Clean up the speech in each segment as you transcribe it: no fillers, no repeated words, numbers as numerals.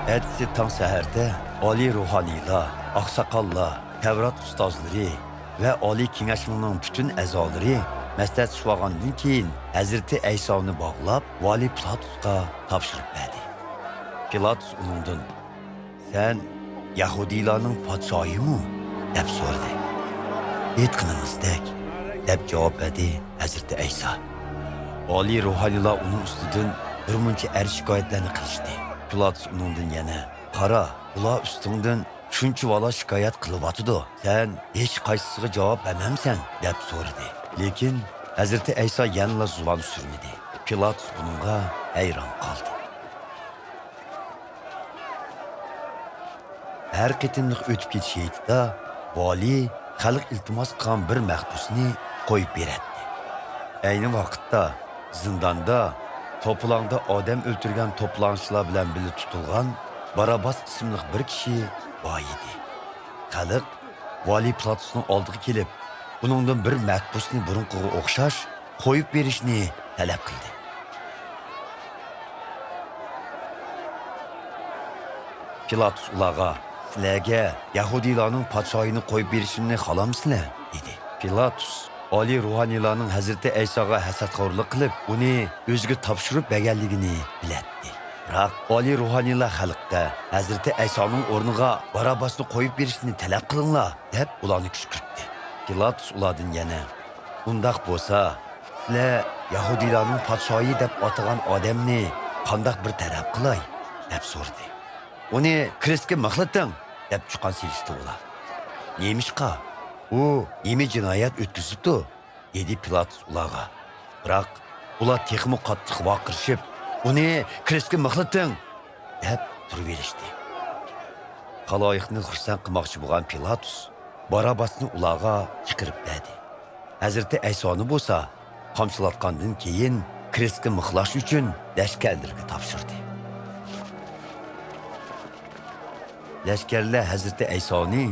Ertesi tang səhərdə Ali ruhaniylar, ağsaqqallar, Tevrat ustazları və Ali Kengəşliyin bütün əzaları məsləhətləşib keyin Hazreti İsa'nı bağlab Vali Pilatusqa tapşırıb verdi. Pilatus onundan "Sen Yahudilarning podshoyimi?" deb so'radi. "Aytqinimizdek" deb javob berdi Hazreti İsa. Ali ruhaniylar uning ustidan birmuncha shikoyatlarni qilishdi. Pilatus uningdan yana "Qara, ular ustingdan shuncha vala shikoyat qilyapti. Sen hech qaysisiga javob bermamsan" deb so'radi. Lekin Hazreti İsa yanla zuvan sürmedi. Pilatus bununla hayron qoldi. Her qitimliq o'tib ketishida vali xalq iltimos qilgan bir mahbusni qo'yib beradi. Ayni vaqtda zindonda to'plangda odam o'ltirgan to'planchilar bilan birga tutilgan Barabbas ismli bir kishi bor edi. Xalq vali Pilatusning oldiga kelib, buningdan bir mahbusni burunqiga o'xshash qo'yib berishni talab qildi. Pilatus ularga "Sizlarga Yahudilarning podshoyini qo'yib berishimni xohlamsizlar?" dedi. Pilatus Ali ruhaniylarning Hazreti İsa'ga hasadxo'rlik qilib, uni o'ziga topshirib berganligini biladi. Biroq Ali ruhaniylar xalqqa Hazreti İsa'ning o'rniga Barabbasni qo'yib berishni talab qilinglar deb ularni kishkirtdi. Pilatus ulardan yana "Undaq bo'lsa, sizlar Yahudilarning podshoyi deb atagan odamni qanday bir taraf qilay?" deb so'radi. "Uni kristga mixlating" deb chiqqan selishdi ular. "Nemishqa? U nima jinoyat o'tkazibdi?" dedi Pilatus ularga. Biroq ular texmi qattiq vaqirishib, "Uni kristga mixlating" deb turaverishdi. Xaloyiqni xursand qilmoqchi bo'lgan Pilatus Barabbasni ularga chiqarib berdi. Hazreti İsa'ni bo'lsa, qamchilatgandan keyin kristga mixlash uchun lashkarlarga topshirdi. Lashkarlar Hazreti İsa'ni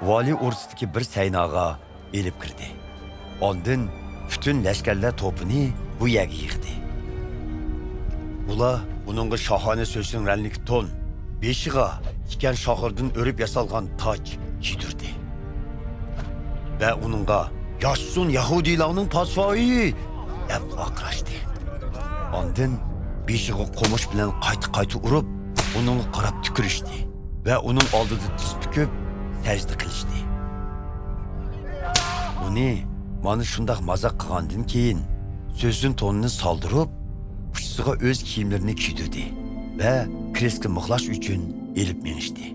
vali o'rtasidagi bir saynoga elib kirdi. Ondan bütün lashkarlar to'pini bu yerga yig'di. Ular uningga shohona so'zning rangli ton, beshiga tikan shoxirdan o'rib yasalgan toj kiydirdi. Va uningga "Yoshsun Yahudilarning podshoyi" deb vaqirashdi. Ondan beshiga qo'mish bilan qayta urib, uningga qarab tukirishdi. Ve onun oldida tiz bukib sajda qilishdi. Uni mana shundoq mazaq qilgandan keyin so'zning tonini soldirib, uchiga o'z kiyimlarini kiydirdi va krestga mixlash uchun elib minishdi.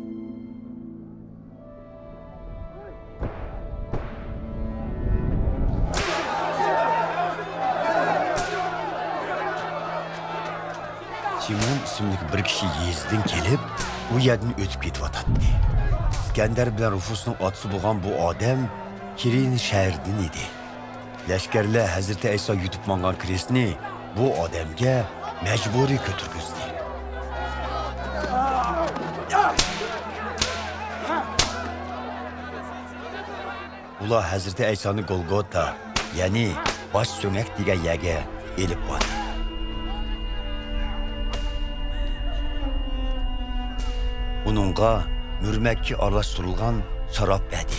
Simon ismli bir kishi yezdan kelib, u yerdan o'tib ketyotdi. İskender bilan Rufusning otasi bo'lgan bu odam Kirin shahridan edi. Lashkarlar Hazreti İsa yutib mangan kristni bu odamga majburiy ko'targizdi. Ular Hazreti İsa'ni Golgota, ya'ni bosh so'ngak degan yerga elib bordi. Uningga mürmekki aralashtirilgan sharob berdi.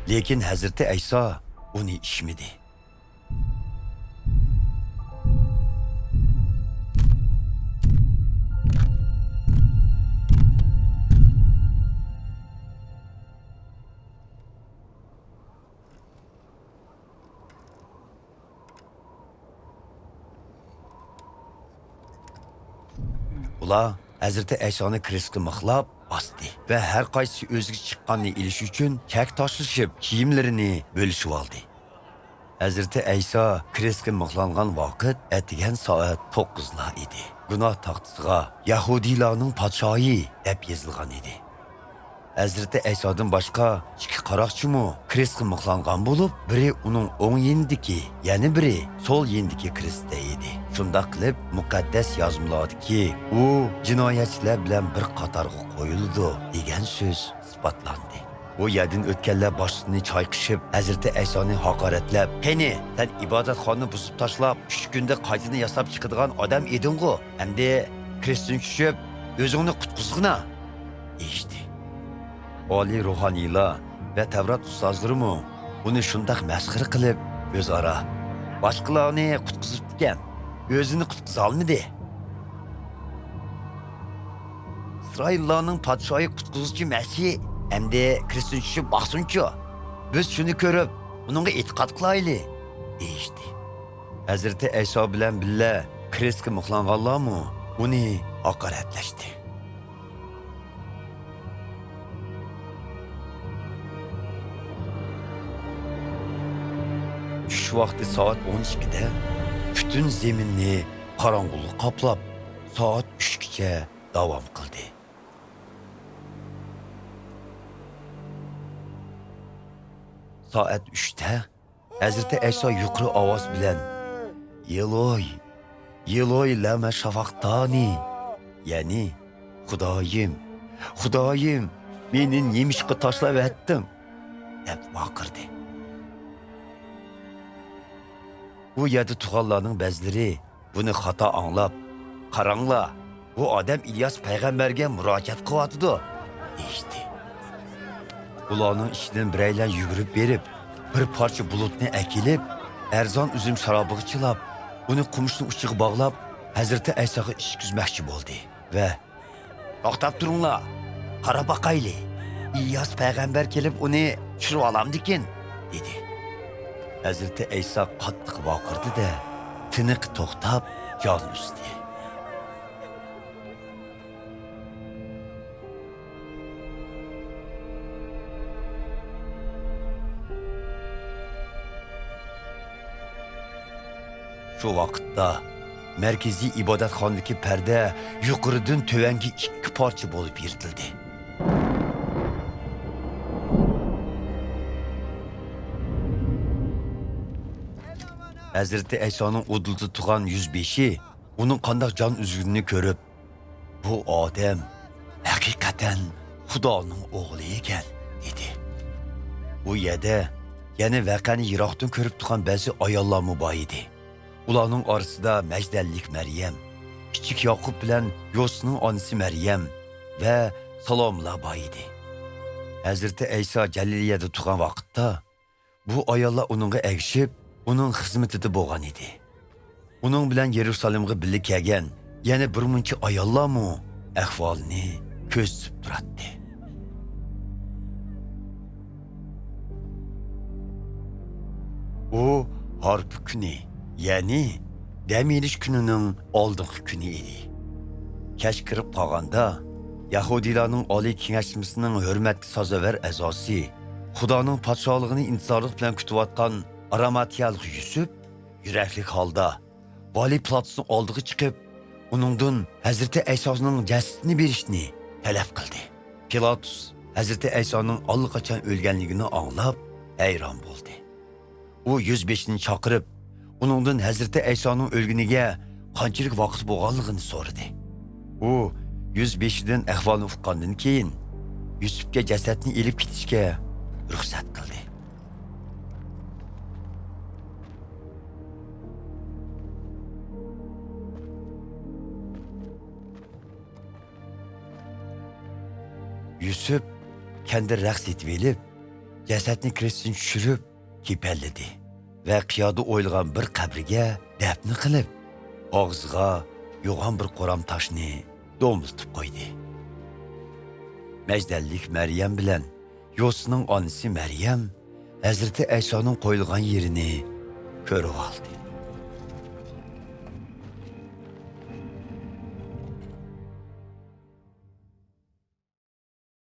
Lekin Hazreti İsa uni ichmadi. Ular Hazreti İsa'ni kristga mixlab bastı ve her qaysi o'ziga chiqqanini ilish uchun kak tashlashib kiyimlarini bo'lishib oldi. Hazreti İsa kristga mixlangan vaqt atigan soat 9lar edi. Gunoh taxtisiga Yahudilarning podshoyi deb yozilgan edi. Hazreti İsa'dan boshqa ikki qaroqchimi kristga mixlangan bo'lib, biri uning o'ng yendiki, yana biri sol yendiki kristda edi. Shundoq qilib muqaddas yozmalardaki u jinoyatchilar bilan bir qatorga qo'yildi degan so'z isbotlandi. Bu yerdan o'tganlar boshini chayqishib Hazreti İsa'ni haqoratlab, "Qani, sen ibodatxonani buzib tashlab, 3 kunda qaytini yasab chiqadigan odam eding-ku. Endi kristdan tushib, o'zingni qutqizg'ina" deyishdi. Oliy ruhaniylar va Tavrat ustozlarimi uni shundoq masxara qilib, o'zaro boshqalarni qutqizib ekan, o'zini qutqiza olmadi. İsraillarning podshoyi qutqizuvchi Masih endi Kristus tushib baxsunchi. Biz shuni ko'rib, uningga e'tiqod qilayli, deyishdi. Hazrati Ayso bilan billa Kristga muxlanganlarmi uni haqoratlashdi. Tush vaqti soat 12da butun zaminni qorong'ulik qoplab, soat 3gacha davom qildi. Soat 3da Hazreti Ayso yuqori ovoz bilan Eloy, Eloy lama shafaqtani, ya'ni Xudoyim, Xudoyim, meni nemishqa tashlab etding, deb baqirdi. Bu yerda turganlarning ba'zilari buni xato anglab, qaranglar, bu odam İlyas payg'ambarga murojaat qilyapti, deyishdi. Ularning ichidan biraylar yugurib berib, bir parcha bulutni akilib, arzon uzum sharobiga chilab, uni qumishning uchiga bog'lab, Hazrati Aysoga ishkizmoqchi bo'ldi va to'xtab turinglar, qarab boqayli. İlyas payg'ambar kelib uni tushirib olamdikin, dedi. Hazrati Ayso qattiq baqirdi-da, tiniq to'xtab, jon uzdi. Shu vaqtda markaziy ibodatxonadagi parda yuqoridan tövanga ikki parcha bo'lib yirtildi. Hazreti Aysoning o'dilda turgan 105i uning qanday jon uzganini ko'rib, bu odam haqiqatan Xudoning o'g'li ekan, dedi. Bu yerda yana vaqani yiroqdan ko'rib turgan ba'zi ayollar bor edi. Ularning orasida Majdallik Maryam, kichik Yoqub bilan Yosning onasi Maryam va Salomlar bor edi. Hazrati Ayso Galileyada turgan vaqtda bu ayollar uningga ergishib, uning xizmatida bo'lgan edi. Uning bilan Yerusalimga birga kelgan yana bir muncha ayollarmi ahvolni ko'rsatib turadi. U harp kuni, ya'ni dam olish kunining oldingi kuni edi. Kech kirib qolganda Yahudilarning oliy kengashmasining hurmatga sazovor a'zosi, Xudoning podshohligini intizorlik bilan kutayotgan Aramatiyalik Yusuf yurakli holda vali platsning oldiga chiqib, uningdan Hazrati Aysoning jasadini berishni talab qildi. Pilatus Hazrati Aysoning allaqachon o'lganligini anglab, hayron bo'ldi. U 105ni chaqirib, uningdan Hazrati Aysoning o'lganiga qanchalik vaqt bo'lganligini so'radi. U 105dan ahvolni uqqandan keyin Yusufga jasadni elib ketishga ruxsat qildi. Yusuf kendi raqs etib elib, jasadni Kristin tushirib, kepalladi va qiyoda o'yilgan bir qabrga dafn qilib, og'ziga yo'g'on bir qo'ram toshni do'miltib qo'ydi. Majdallik Maryam bilan Yosning onasi Maryam Hazrati Aysoning qo'yilgan yerini ko'rib oldi.